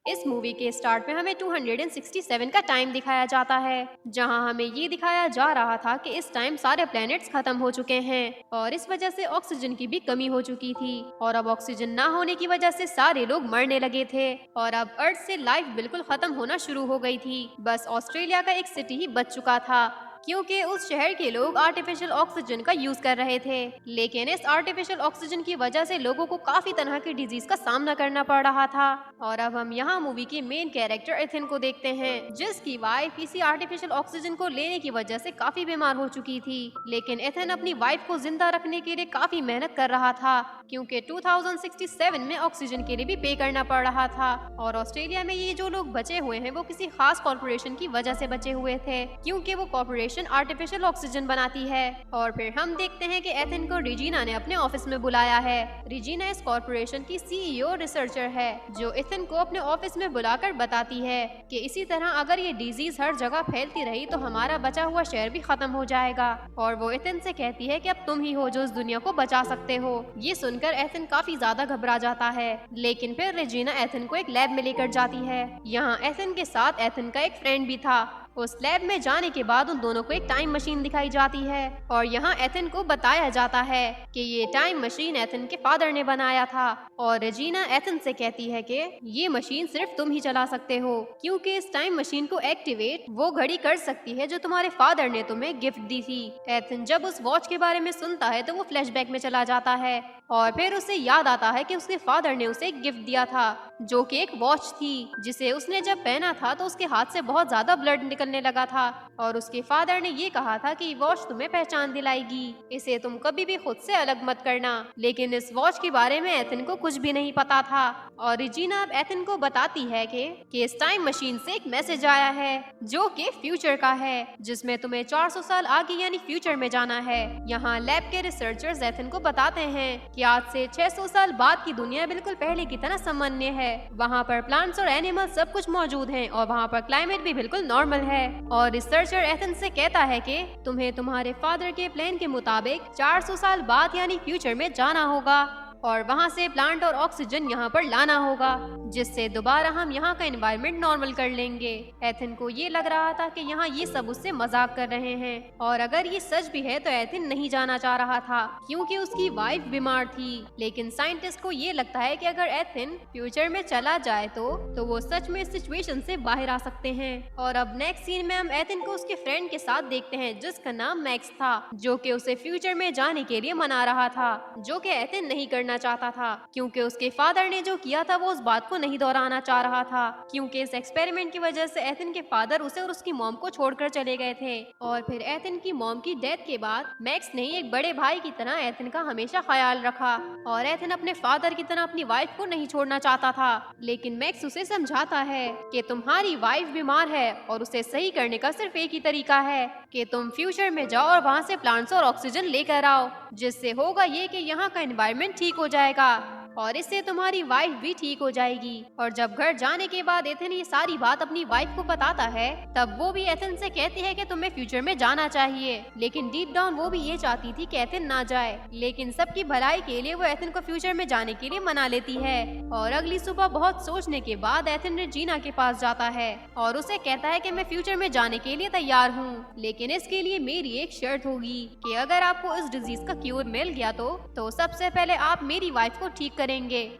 इस मूवी के स्टार्ट में हमें 267 का टाइम दिखाया जाता है, जहां हमें ये दिखाया जा रहा था कि इस टाइम सारे प्लैनेट्स खत्म हो चुके हैं और इस वजह से ऑक्सीजन की भी कमी हो चुकी थी और अब ऑक्सीजन ना होने की वजह से सारे लोग मरने लगे थे और अब अर्थ से लाइफ बिल्कुल खत्म होना शुरू हो गई थी। बस ऑस्ट्रेलिया का एक सिटी ही बच चुका था क्योंकि उस शहर के लोग आर्टिफिशियल ऑक्सीजन का यूज कर रहे थे, लेकिन इस आर्टिफिशियल ऑक्सीजन की वजह से लोगों को काफी तरह की डिजीज का सामना करना पड़ रहा था। और अब हम यहाँ मूवी की मेन कैरेक्टर एथिन को देखते हैं, जिसकी वाइफ इसी आर्टिफिशियल ऑक्सीजन को लेने की वजह से काफी बीमार हो चुकी थी, लेकिन एथिन अपनी वाइफ को जिंदा रखने के लिए काफी मेहनत कर रहा था क्योंकि 2067 में ऑक्सीजन के लिए भी पे करना पड़ रहा था और ऑस्ट्रेलिया में ये जो लोग बचे हुए हैं वो किसी खास कॉर्पोरेशन की वजह से बचे हुए थे क्योंकि वो कॉर्पोरेशन आर्टिफिशियल ऑक्सीजन बनाती है। और फिर हम देखते हैं कि एथिन को रिजीना ने अपने ऑफिस में बुलाया है। रिजीना इस कॉर्पोरेशन की सीईओ रिसर्चर है जो एथिन को अपने ऑफिस में बुलाकर बताती है कि इसी तरह अगर ये डिजीज हर जगह फैलती रही तो हमारा बचा हुआ शहर भी खत्म हो जाएगा और वो एथिन से कहती है कि अब तुम ही हो जो इस दुनिया को बचा सकते हो। ये सुनकर एथिन काफी ज्यादा घबरा जाता है, लेकिन फिर रेजिना एथिन को एक लैब में लेकर जाती है। यहाँ एथिन के साथ एथिन का एक फ्रेंड भी था। उस लैब में जाने के बाद उन दोनों को एक टाइम मशीन दिखाई जाती है और यहाँ एथिन को बताया जाता है कि ये टाइम मशीन एथिन के फादर ने बनाया था और रेजिना एथिन से कहती है कि ये मशीन सिर्फ तुम ही चला सकते हो क्योंकि इस टाइम मशीन को एक्टिवेट वो घड़ी कर सकती है जो तुम्हारे फादर ने तुम्हें गिफ्ट दी थी। एथिन जब उस वॉच के बारे में सुनता है तो वो फ्लैशबैक में चला जाता है और फिर उसे याद आता है कि उसके फादर ने उसे एक गिफ्ट दिया था जो कि एक वॉच थी जिसे उसने जब पहना था तो उसके हाथ से बहुत ज्यादा ब्लड निकलने लगा था और उसके फादर ने ये कहा था कि वॉच तुम्हें पहचान दिलाएगी, इसे तुम कभी भी खुद से अलग मत करना। लेकिन इस वॉच के बारे में एथिन को कुछ भी नहीं पता था और रिजीना अब एथिन को बताती है कि इस टाइम मशीन से एक मैसेज आया है जो कि फ्यूचर का है जिसमें तुम्हें 400 साल आगे यानी फ्यूचर में जाना है। यहाँ लैब के रिसर्चर्स एथिन को बताते हैं कि आज से 600 साल बाद की दुनिया बिल्कुल पहले की तरह सामान्य है, वहाँ पर प्लांट्स और एनिमल्स सब कुछ मौजूद हैं और वहाँ पर क्लाइमेट भी बिल्कुल नॉर्मल है। और रिसर्चर एथिन से कहता है कि तुम्हें तुम्हारे फादर के प्लान के मुताबिक 400 साल बाद यानी फ्यूचर में जाना होगा और वहाँ से प्लांट और ऑक्सीजन यहाँ पर लाना होगा जिससे दोबारा हम यहाँ का एनवायरनमेंट नॉर्मल कर लेंगे। एथिन को ये लग रहा था कि यहाँ ये सब उससे मजाक कर रहे हैं और अगर ये सच भी है तो एथिन नहीं जाना चाह रहा था क्योंकि उसकी वाइफ बीमार थी, लेकिन साइंटिस्ट को ये लगता है कि अगर एथिन फ्यूचर में चला जाए तो वो सच में इस सिचुएशन से बाहर आ सकते हैं। और अब नेक्स्ट सीन में हम एथिन को उसके फ्रेंड के साथ देखते हैं जिसका नाम मैक्स था जो कि उसे फ्यूचर में जाने के लिए मना रहा था, जो कि एथिन नहीं करना चाहता था क्योंकि उसके फादर ने जो किया था वो उस बात को नहीं दोहराना चाह रहा था क्योंकि इस एक्सपेरिमेंट की वजह से एथिन के फादर उसे और उसकी मॉम को छोड़कर चले गए थे। और फिर एथिन की मॉम की डेथ के बाद मैक्स ने एक बड़े भाई की तरह एथिन का हमेशा ख्याल रखा और एथिन अपने फादर की तरह अपनी वाइफ को नहीं छोड़ना चाहता था, लेकिन मैक्स उसे समझाता है कि तुम्हारी वाइफ बीमार है और उसे सही करने का सिर्फ एक ही तरीका है कि तुम फ्यूचर में जाओ और वहाँ से प्लांट्स और ऑक्सीजन लेकर आओ, जिससे होगा ये कि यहाँ का एनवायरनमेंट ठीक हो जाएगा और इससे तुम्हारी वाइफ भी ठीक हो जाएगी। और जब घर जाने के बाद एथिन ये सारी बात अपनी वाइफ को बताता है तब वो भी एथिन से कहती है कि तुम्हें फ्यूचर में जाना चाहिए, लेकिन डीप डाउन वो भी ये चाहती थी कि एथिन ना जाए, लेकिन सबकी भलाई के लिए वो एथिन को फ्यूचर में जाने के लिए मना लेती है। और अगली सुबह बहुत सोचने के बाद एथिन रेजिना के पास जाता है और उसे कहता है कि मैं फ्यूचर में जाने के लिए तैयार हूँ, लेकिन इसके लिए मेरी एक शर्त होगी कि अगर आपको इस डिजीज का क्यूर मिल गया तो सबसे पहले आप मेरी वाइफ को ठीक करेंगे।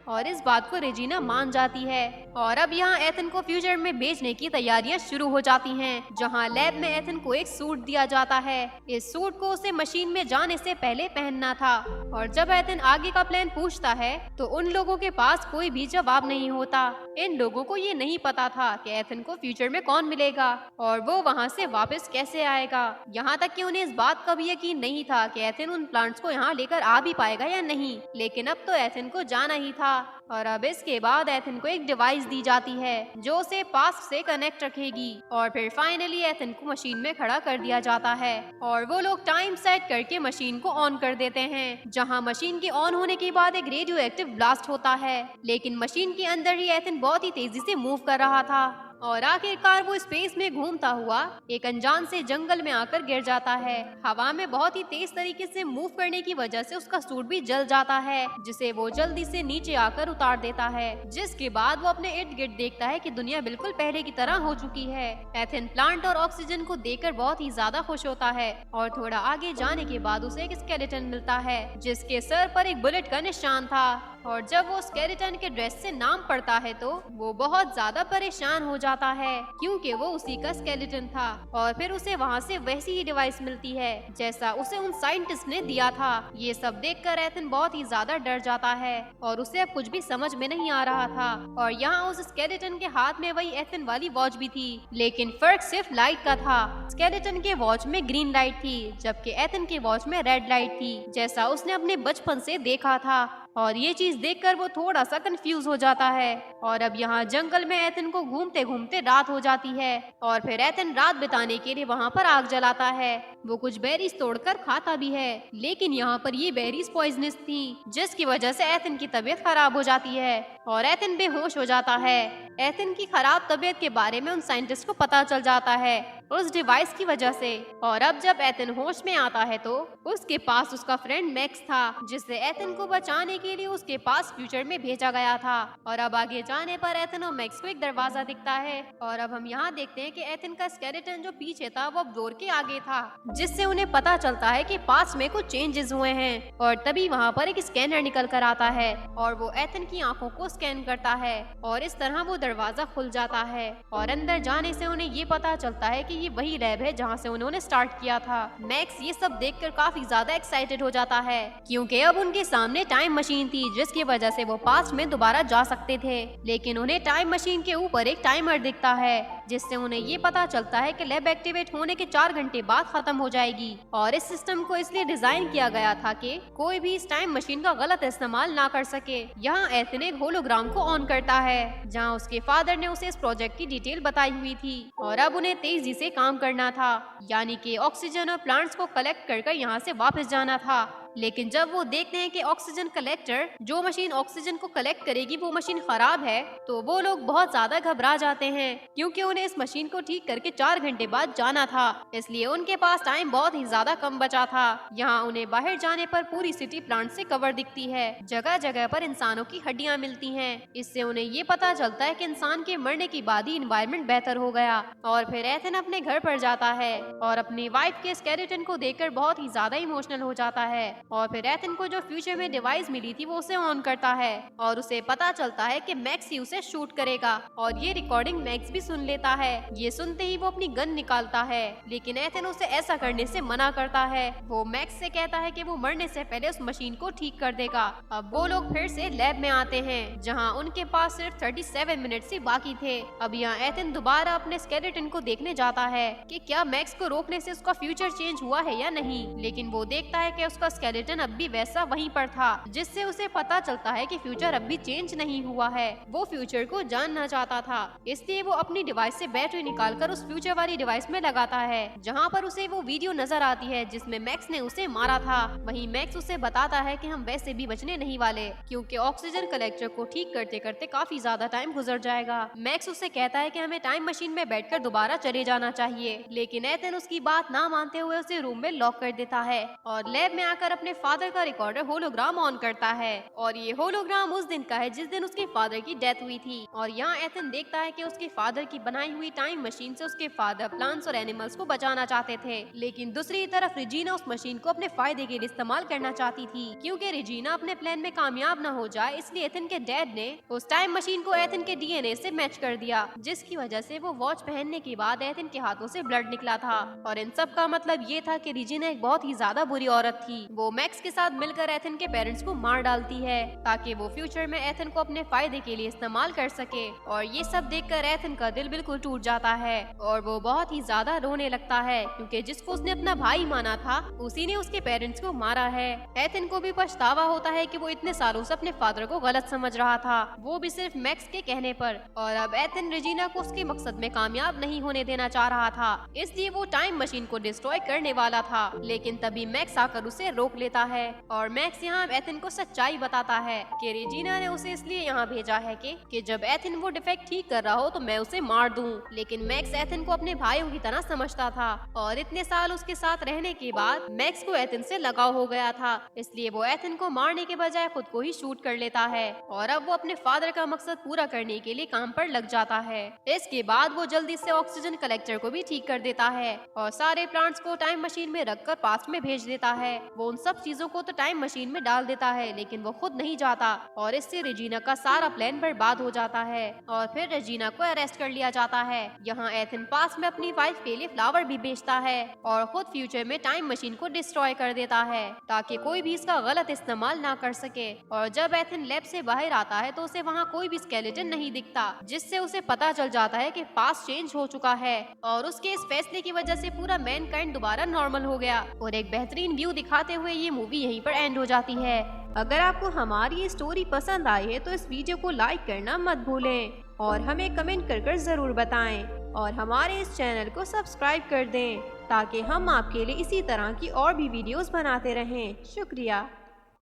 और इस बात को रेजिना मान जाती है और अब यहाँ एथिन को फ्यूचर में भेजने की तैयारियां शुरू हो जाती हैं, जहाँ लैब में एथिन को एक सूट दिया जाता है। इस सूट को उसे मशीन में जाने से पहले पहनना था और जब एथिन आगे का प्लान पूछता है तो उन लोगों के पास कोई भी जवाब नहीं होता। इन लोगों को ये नहीं पता था कि एथिन को फ्यूचर में कौन मिलेगा और वो वहाँ से वापस कैसे आएगा। यहाँ तक कि उन्हें इस बात का भी यकीन नहीं था कि एथिन उन प्लांट्स को यहाँ लेकर आ भी पाएगा या नहीं, लेकिन अब तो एथिन को जाना ही था। और अब इसके बाद एथिन को एक डिवाइस दी जाती है जो उसे पास्ट से कनेक्ट रखेगी और फिर फाइनली एथिन को मशीन में खड़ा कर दिया जाता है और वो लोग टाइम सेट करके मशीन को ऑन कर देते हैं, जहां मशीन के ऑन होने के बाद एक रेडियो एक्टिव ब्लास्ट होता है, लेकिन मशीन के अंदर ही एथिन बहुत ही तेजी से मूव कर रहा था और आखिरकार वो स्पेस में घूमता हुआ एक अनजान से जंगल में आकर गिर जाता है। हवा में बहुत ही तेज तरीके से मूव करने की वजह से उसका सूट भी जल जाता है, जिसे वो जल्दी से नीचे आकर उतार देता है। जिसके बाद वो अपने इर्द गिर्द देखता है कि दुनिया बिल्कुल पहले की तरह हो चुकी है। एथेन प्लांट और ऑक्सीजन को देखकर बहुत ही ज्यादा खुश होता है और थोड़ा आगे जाने के बाद उसे एक स्केलेटन मिलता है जिसके सर पर एक बुलेट का निशान था। और जब वो स्केलेटन के ड्रेस से नाम पढ़ता है तो वो बहुत ज्यादा परेशान हो जाता है क्योंकि वो उसी का स्केलेटन था। और फिर उसे वहाँ से वैसी ही डिवाइस मिलती है जैसा उसे उन साइंटिस्ट ने दिया था। ये सब देखकर एथेन बहुत ही ज्यादा डर जाता है और उसे अब कुछ भी समझ में नहीं आ रहा था। और यहाँ उस स्केलेटन के हाथ में वही एथेन वाली वॉच भी थी, लेकिन फर्क सिर्फ लाइट का था। स्केलेटन के वॉच में ग्रीन लाइट थी जबकि एथेन के वॉच में रेड लाइट थी, जैसा उसने अपने बचपन से देखा था। और ये चीज देखकर वो थोड़ा सा कंफ्यूज हो जाता है। और अब यहाँ जंगल में एथेन को घूमते घूमते रात हो जाती है और फिर एथेन रात बिताने के लिए वहाँ पर आग जलाता है। वो कुछ बेरीज तोड़कर खाता भी है, लेकिन यहाँ पर ये बेरीज पॉइजनस थी, जिसकी वजह से एथेन की तबीयत खराब हो जाती है और एथेन बेहोश हो जाता है। एथेन की खराब तबीयत के बारे में उन साइंटिस्ट को पता चल जाता है उस डिवाइस की वजह से। और अब जब एथेन होश में आता है तो उसके पास उसका फ्रेंड मैक्स था, जिससे एथेन को बचाने के लिए उसके पास फ्यूचर में भेजा गया था। और अब आगे जाने पर एथेन और मैक्स को एक दरवाजा दिखता है और अब हम यहाँ देखते हैं कि एथेन का स्केलेटन जो पीछे था वो अब डोर के आगे था, जिससे उन्हें पता चलता है कि पास में कुछ चेंजेस हुए हैं। और तभी वहाँ पर एक स्कैनर निकल कर आता है और वो एथेन की आंखों को स्कैन करता है और इस तरह वो दरवाजा खुल जाता है। और अंदर जाने से उन्हें ये पता चलता है कि ये वही लैब है जहाँ से उन्होंने स्टार्ट किया था। मैक्स ये सब देखकर काफी ज्यादा एक्साइटेड हो जाता है क्योंकि अब उनके सामने टाइम मशीन थी जिसकी वजह से वो पास्ट में दोबारा जा सकते थे। लेकिन उन्हें टाइम मशीन के ऊपर एक टाइमर दिखता है जिससे उन्हें ये पता चलता है कि लैब एक्टिवेट होने के 4 घंटे बाद खत्म हो जाएगी। और इस सिस्टम को इसलिए डिजाइन किया गया था कि कोई भी इस टाइम मशीन का गलत इस्तेमाल ना कर सके। यहाँ एथेन एक होलोग्राम को ऑन करता है जहाँ उसके फादर ने उसे इस प्रोजेक्ट की डिटेल बताई हुई थी और अब उन्हें तेजी से काम करना था, यानी कि ऑक्सीजन और प्लांट्स को कलेक्ट कर यहाँ से वापस जाना था। लेकिन जब वो देखते हैं कि ऑक्सीजन कलेक्टर जो मशीन ऑक्सीजन को कलेक्ट करेगी वो मशीन खराब है, तो वो लोग बहुत ज्यादा घबरा जाते हैं क्योंकि उन्हें इस मशीन को ठीक करके 4 घंटे बाद जाना था, इसलिए उनके पास टाइम बहुत ही ज्यादा कम बचा था। यहाँ उन्हें बाहर जाने पर पूरी सिटी प्लांट से कवर दिखती है, जगह जगह पर इंसानों की हड्डियाँ मिलती हैं। इससे उन्हें ये पता चलता है कि इंसान के मरने के बाद ही इन्वायरमेंट बेहतर हो गया। और फिर एथेन अपने घर पर जाता है और अपनी वाइफ के स्केलेटन को देखकर बहुत ही ज्यादा इमोशनल हो जाता है। और फिर एथेन को जो फ्यूचर में डिवाइस मिली थी वो उसे ऑन करता है और उसे पता चलता है कि मैक्स ही उसे शूट करेगा। और ये रिकॉर्डिंग मैक्स भी सुन लेता है। ये सुनते ही वो अपनी गन निकालता है, लेकिन एथेन उसे ऐसा करने से मना करता है। वो मैक्स से कहता है कि वो मरने से पहले उस मशीन को ठीक कर देगा। अब वो लोग फिर से लैब में आते हैं जहाँ उनके पास सिर्फ 37 मिनट से बाकी थे। अब यहाँ एथेन दोबारा अपने स्केलेटन को देखने जाता है कि क्या मैक्स को रोकने से उसका फ्यूचर चेंज हुआ है या नहीं, लेकिन वो देखता है कि उसका स्केलेटन अब भी वैसा वहीं पर था, जिससे उसे पता चलता है कि फ्यूचर अब भी चेंज नहीं हुआ है। वो फ्यूचर को जानना चाहता था, इसलिए वो अपनी डिवाइस से बैटरी निकालकर उस फ्यूचर वाली डिवाइस में लगाता है जहाँ पर उसे वो वीडियो नजर आती है जिसमें मैक्स ने उसे मारा था। वहीं मैक्स उसे बताता है कि हम वैसे भी बचने नहीं वाले क्योंकि ऑक्सीजन कलेक्टर को ठीक करते करते काफी ज्यादा टाइम गुजर जाएगा। मैक्स उसे कहता है कि हमें टाइम मशीन में बैठकर दोबारा चले जाना चाहिए, लेकिन एथेन उसकी बात ना मानते हुए उसे रूम में लॉक कर देता है और लैब में आकर अपने फादर का रिकॉर्डर होलोग्राम ऑन करता है। और ये होलोग्राम उस दिन का है जिस दिन उसके फादर की डेथ हुई थी। और यहाँ एथेन देखता है कि उसके फादर की बनाई हुई टाइम मशीन से उसके फादर प्लांट्स और एनिमल्स को बचाना चाहते थे, लेकिन दूसरी तरफ रेजिना उस मशीन को अपने फायदे के लिए इस्तेमाल करना चाहती थी क्योंकि रेजिना अपने प्लान में कामयाब न हो जाए, इसलिए एथेन के डैड ने उस टाइम मशीन को एथेन के डीएनए से मैच कर दिया, जिसकी वजह से वो वॉच पहनने के बाद एथेन के हाथों से ब्लड निकला था। और इन सब का मतलब ये था कि रेजिना एक बहुत ही ज्यादा बुरी औरत थी। वो मैक्स के साथ मिलकर एथेन के पेरेंट्स को मार डालती है ताकि वो फ्यूचर में एथेन को अपने फायदे के लिए इस्तेमाल कर सके। और ये सब देखकर एथेन का दिल बिल्कुल टूट जाता है और वो बहुत ही ज्यादा रोने लगता है क्योंकि जिसको उसने अपना भाई माना था उसी ने उसके पेरेंट्स को मारा है। एथेन को भी पछतावा होता है कि वो इतने सालों से अपने फादर को गलत समझ रहा था, वो भी सिर्फ मैक्स के कहने पर। और अब एथेन रेजिना को उसके मकसद में कामयाब नहीं होने देना चाह रहा था, इसलिए वो टाइम मशीन को डिस्ट्रॉय करने वाला था, लेकिन तभी मैक्स आकर उसे रोक लेता देता है और मैक्स यहाँ एथिन को सच्चाई बताता है कि रेजिना ने उसे इसलिए यहाँ भेजा है कि जब एथिन वो डिफेक्ट ठीक कर रहा हो तो मैं उसे मार दूं। लेकिन मैक्स एथिन को अपने भाइयों की तरह समझता था और इतने साल उसके साथ रहने के बाद मैक्स को एथिन से लगाव हो गया था, इसलिए वो एथिन को मारने के बजाय खुद को ही शूट कर लेता है और अब वो अपने फादर का मकसद पूरा करने के लिए काम पर लग जाता है। इसके बाद वो जल्दी से ऑक्सीजन कलेक्टर को भी ठीक कर देता है और सारे प्लांट्स को टाइम मशीन में रखकर पास्ट में भेज देता है। वो उन सब चीजों को तो टाइम मशीन में डाल देता है लेकिन वो खुद नहीं जाता और इससे रेजिना का सारा प्लान बर्बाद हो जाता है और फिर रेजिना को अरेस्ट कर लिया जाता है। यहाँ एथिन पास में अपनी वाइफ के लिए फ्लावर भी बेचता है और खुद फ्यूचर में टाइम मशीन को डिस्ट्रॉय कर देता है ताकि कोई भी इसका गलत इस्तेमाल ना कर सके। और जब एथिन लैब से बाहर आता है तो उसे वहाँ कोई भी स्केलेटन नहीं दिखता, जिससे उसे पता चल जाता है कि पास्ट चेंज हो चुका है और उसके इस फैसले की वजह से पूरा मैनकाइंड दोबारा नॉर्मल हो गया। और एक बेहतरीन व्यू दिखाते हुए ये मूवी यहीं पर एंड हो जाती है। अगर आपको हमारी ये स्टोरी पसंद आई है तो इस वीडियो को लाइक करना मत भूलें और हमें कमेंट कर जरूर बताएं और हमारे इस चैनल को सब्सक्राइब कर दें ताकि हम आपके लिए इसी तरह की और भी वीडियोस बनाते रहें। शुक्रिया।